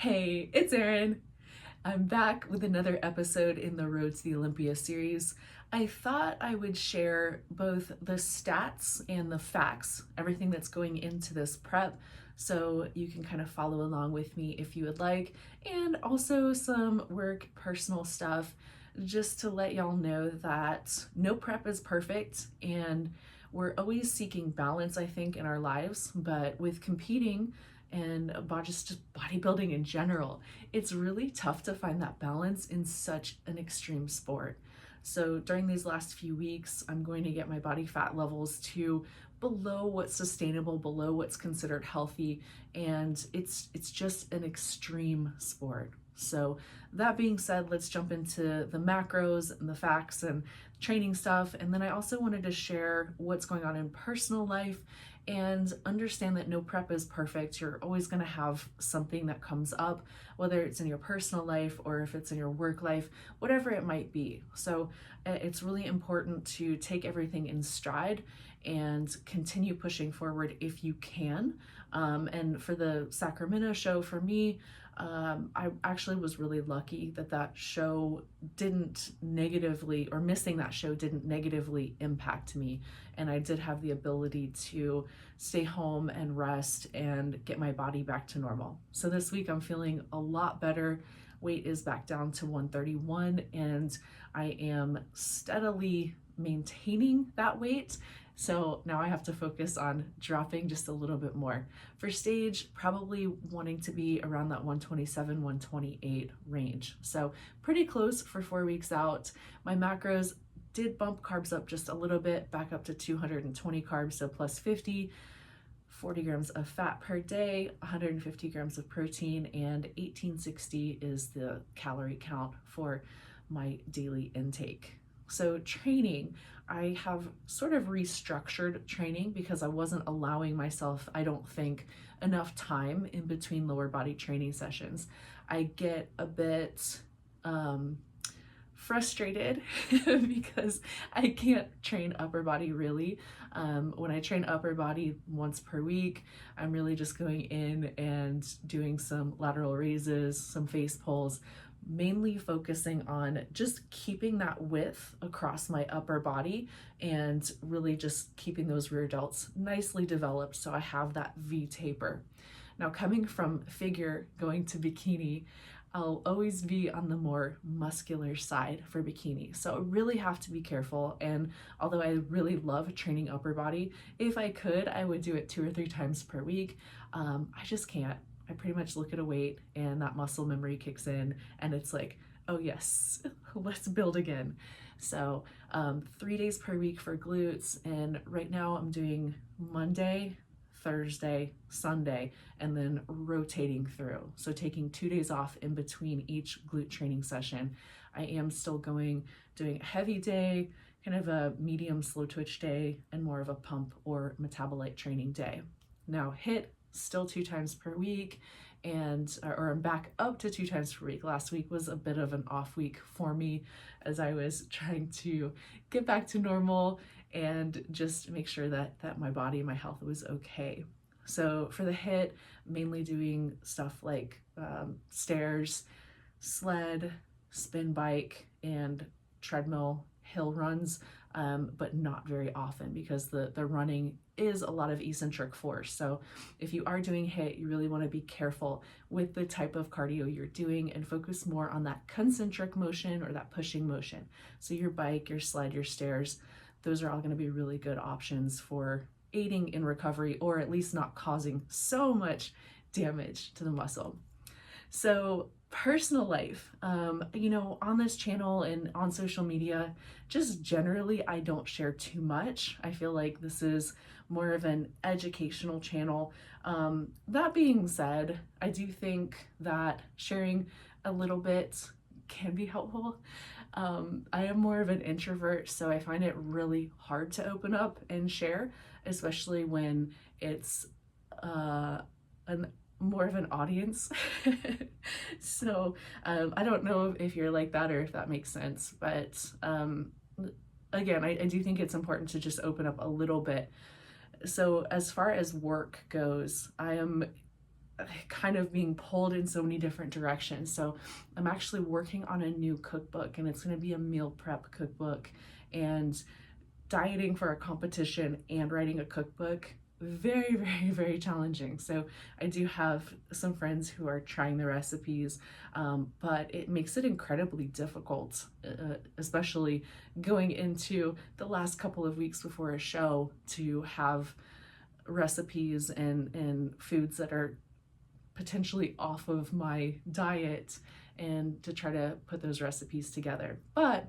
Hey, it's Erin. I'm back with another episode in the Road to the Olympia series. I thought I would share both the stats and the facts, everything that's going into this prep, so you can kind of follow along with me if you would like, and also some work personal stuff, just to let y'all know that no prep is perfect and we're always seeking balance, I think, in our lives, but with competing and just bodybuilding in general, it's really tough to find that balance in such an extreme sport. So during these last few weeks, I'm going to get my body fat levels to below what's sustainable, below what's considered healthy, and it's just an extreme sport. So that being said, let's jump into the macros and the facts and training stuff. And then I also wanted to share what's going on in personal life and understand that no prep is perfect. You're always going to have something that comes up, whether it's in your personal life or if it's in your work life, whatever it might be. So it's really important to take everything in stride and continue pushing forward if you can. And for the Sacramento show, for me, I actually was really lucky that show didn't negatively, or missing that show didn't negatively impact me. And I did have the ability to stay home and rest and get my body back to normal. So this week I'm feeling a lot better. Weight is back down to 131 and I am steadily maintaining that weight. So now I have to focus on dropping just a little bit more. For stage, probably wanting to be around that 127, 128 range. So pretty close for 4 weeks out. My macros did bump carbs up just a little bit, back up to 220 carbs, so plus 50, 40 grams of fat per day, 150 grams of protein, and 1860 is the calorie count for my daily intake. So training, I have sort of restructured training because I wasn't allowing myself, I don't think, enough time in between lower body training sessions. I get a bit frustrated because I can't train upper body really. When I train upper body once per week, I'm really just going in and doing some lateral raises, some face pulls, mainly focusing on just keeping that width across my upper body and really just keeping those rear delts nicely developed so I have that V taper. Now, coming from figure going to bikini, I'll always be on the more muscular side for bikini. So I really have to be careful. And although I really love training upper body, if I could, I would do it 2 or 3 times per week. I just can't. I pretty much look at a weight and that muscle memory kicks in and it's like, oh yes, let's build again. So 3 days per week for glutes. And right now I'm doing Monday, Thursday, Sunday, and then rotating through. So taking 2 days off in between each glute training session. I am still doing a heavy day, kind of a medium slow twitch day, and more of a pump or metabolite training day. Now HIIT, still 2 times per week, or I'm back up to 2 times per week. Last week was a bit of an off week for me as I was trying to get back to normal and just make sure that my body, my health was okay. So for the HIIT, mainly doing stuff like stairs, sled, spin bike, and treadmill hill runs, but not very often because the running is a lot of eccentric force. So if you are doing HIIT, you really want to be careful with the type of cardio you're doing and focus more on that concentric motion or that pushing motion. So your bike, your sled, your stairs, those are all going to be really good options for aiding in recovery or at least not causing so much damage to the muscle. So personal life, on this channel and on social media, just generally, I don't share too much. I feel like this is more of an educational channel. That being said, I do think that sharing a little bit can be helpful. I am more of an introvert, so I find it really hard to open up and share, especially when it's more of an audience. So I don't know if you're like that or if that makes sense, but again, I do think it's important to just open up a little bit. So as far as work goes, I am kind of being pulled in so many different directions. So I'm actually working on a new cookbook, and it's going to be a meal prep cookbook. And dieting for a competition and writing a cookbook, very, very, very challenging. So I do have some friends who are trying the recipes, but it makes it incredibly difficult, especially going into the last couple of weeks before a show, to have recipes and foods that are potentially off of my diet and to try to put those recipes together. But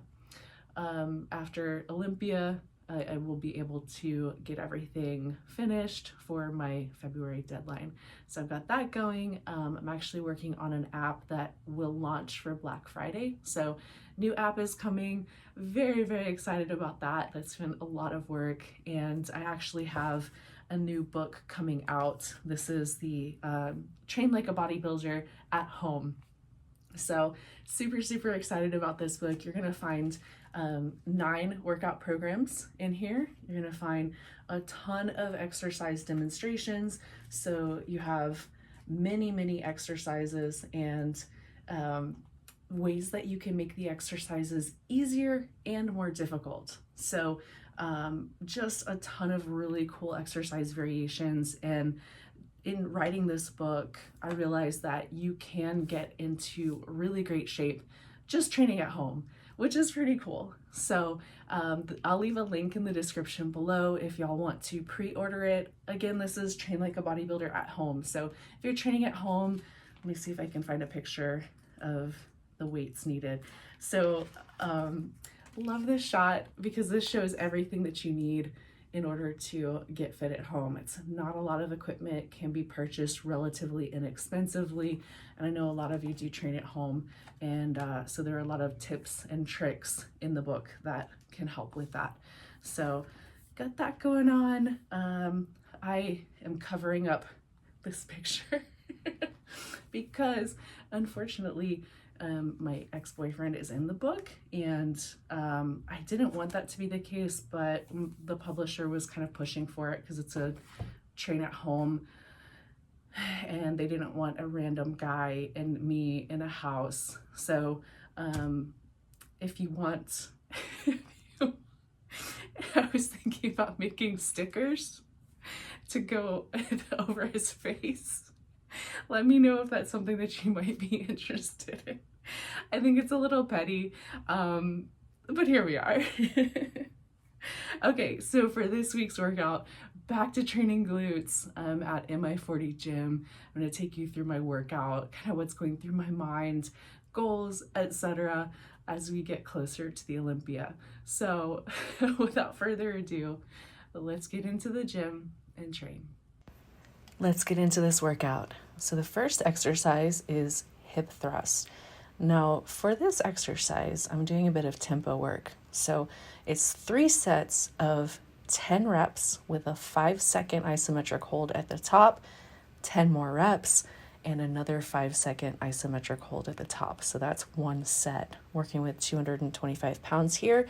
after Olympia, I will be able to get everything finished for my February deadline. So I've got that going. I'm actually working on an app that will launch for Black Friday. So new app is coming. Very, very excited about that. That's been a lot of work. And I actually have a new book coming out. This is the Train Like a Bodybuilder at Home. So super, super excited about this book. You're gonna find 9 workout programs in here. You're gonna find a ton of exercise demonstrations. So you have many, many exercises and ways that you can make the exercises easier and more difficult. So just a ton of really cool exercise variations. And in writing this book, I realized that you can get into really great shape just training at home, which is pretty cool. So I'll leave a link in the description below if y'all want to pre-order it. Again, this is Train Like a Bodybuilder at Home. So if you're training at home, let me see if I can find a picture of the weights needed. So love this shot because this shows everything that you need in order to get fit at home. It's not a lot of equipment, can be purchased relatively inexpensively. And I know a lot of you do train at home. And so there are a lot of tips and tricks in the book that can help with that. So got that going on. I am covering up this picture because unfortunately, my ex-boyfriend is in the book, and I didn't want that to be the case, but the publisher was kind of pushing for it because it's a train at home, and they didn't want a random guy and me in a house. So if you want, I was thinking about making stickers to go over his face. Let me know if that's something that you might be interested in. I think it's a little petty, but here we are. Okay, so for this week's workout, back to training glutes at MI40 Gym. I'm going to take you through my workout, kind of what's going through my mind, goals, etc., as we get closer to the Olympia. So without further ado, let's get into the gym and train. Let's get into this workout. So the first exercise is hip thrust. Now for this exercise, I'm doing a bit of tempo work. So it's 3 sets of 10 reps with a 5-second isometric hold at the top, 10 more reps, and another 5-second isometric hold at the top. So that's 1 set, working with 225 pounds here.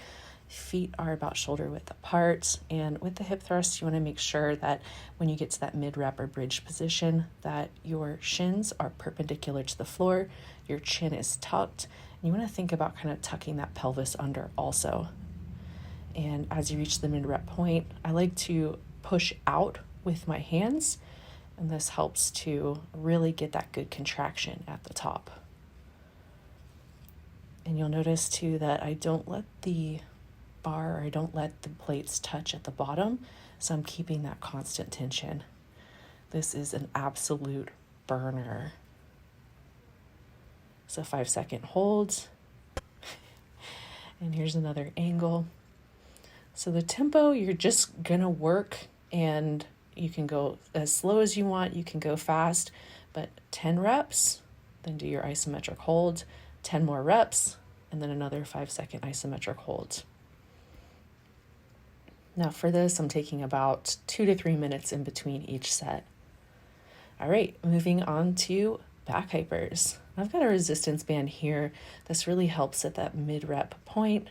Feet are about shoulder width apart, and with the hip thrust, you want to make sure that when you get to that mid-rep or bridge position, that your shins are perpendicular to the floor, your chin is tucked, and you want to think about kind of tucking that pelvis under also. And as you reach the mid-rep point, I like to push out with my hands, and this helps to really get that good contraction at the top. And you'll notice too that I don't let the bar, or I don't let the plates touch at the bottom, so I'm keeping that constant tension. This is an absolute burner. So 5-second holds, and here's another angle. So the tempo, you're just gonna work, and you can go as slow as you want, you can go fast, but 10 reps, then do your isometric hold, 10 more reps, and then another 5-second isometric hold. Now for this, I'm taking about 2 to 3 minutes in between each set. All right, moving on to back hypers. I've got a resistance band here. This really helps at that mid-rep point,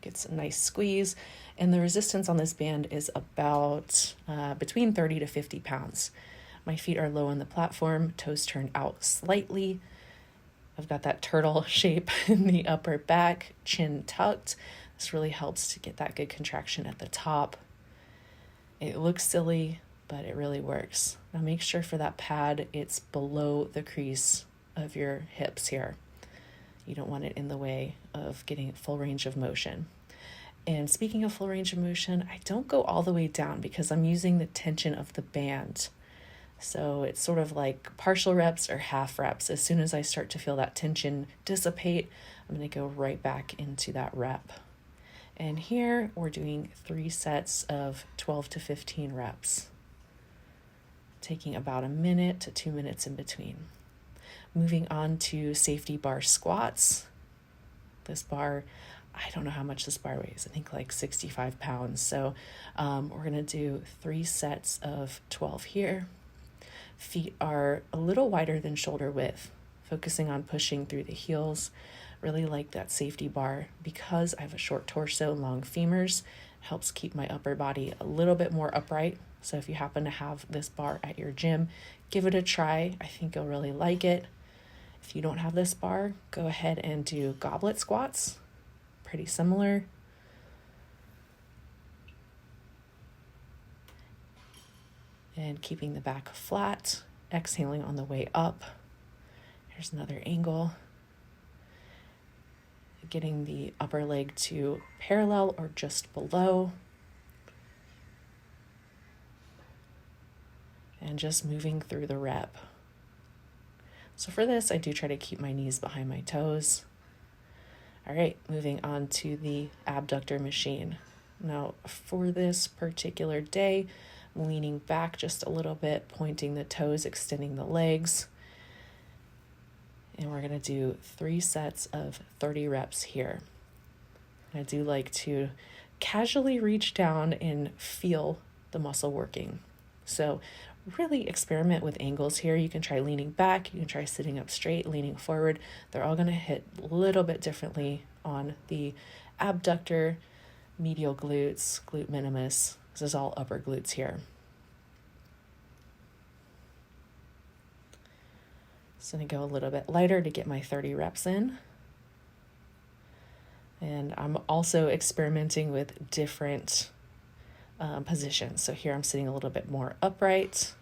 gets a nice squeeze, and the resistance on this band is about between 30 to 50 pounds. My feet are low on the platform, toes turned out slightly. I've got that turtle shape in the upper back, chin tucked. This really helps to get that good contraction at the top. It looks silly, but it really works. Now make sure for that pad, it's below the crease of your hips here. You don't want it in the way of getting full range of motion. And speaking of full range of motion, I don't go all the way down because I'm using the tension of the band. So it's sort of like partial reps or half reps. As soon as I start to feel that tension dissipate, I'm going to go right back into that rep. And here we're doing 3 sets of 12 to 15 reps, taking about a minute to 2 minutes in between. Moving on to safety bar squats. This bar, I don't know how much this bar weighs. I think like 65 pounds. So we're going to do 3 sets of 12 here. Feet are a little wider than shoulder width, focusing on pushing through the heels. Really like that safety bar because I have a short torso, long femurs. It helps keep my upper body a little bit more upright. So if you happen to have this bar at your gym, give it a try. I think you'll really like it. If you don't have this bar, go ahead and do goblet squats. Pretty similar. And keeping the back flat, exhaling on the way up. Here's another angle. Getting the upper leg to parallel or just below. And just moving through the rep. So for this, I do try to keep my knees behind my toes. All right, moving on to the abductor machine. Now for this particular day, I'm leaning back just a little bit, pointing the toes, extending the legs. And we're going to do 3 sets of 30 reps here. I do like to casually reach down and feel the muscle working. So really experiment with angles here. You can try leaning back, you can try sitting up straight, leaning forward. They're all going to hit a little bit differently on the abductor, medial glutes, glute minimus. This is all upper glutes here. So I'm going to go a little bit lighter to get my 30 reps in. And I'm also experimenting with different positions. So here I'm sitting a little bit more upright.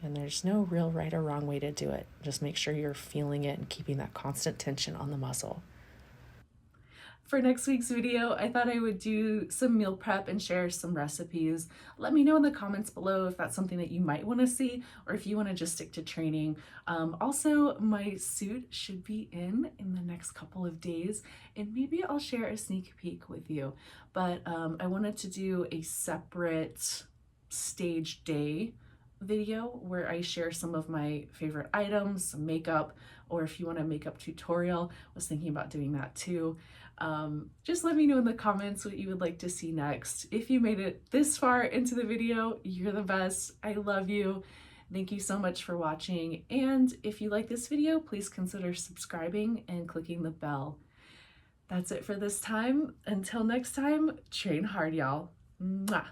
And there's no real right or wrong way to do it. Just make sure you're feeling it and keeping that constant tension on the muscle. For next week's video, I thought I would do some meal prep and share some recipes. Let me know in the comments below if that's something that you might want to see or if you want to just stick to training. Also, my suit should be in the next couple of days, and maybe I'll share a sneak peek with you. But I wanted to do a separate stage day video where I share some of my favorite items, some makeup, or if you want a makeup tutorial, I was thinking about doing that too. Just let me know in the comments what you would like to see next. If you made it this far into the video, you're the best. I love you. Thank you so much for watching. And if you like this video, please consider subscribing and clicking the bell. That's it for this time. Until next time, train hard, y'all. Mwah.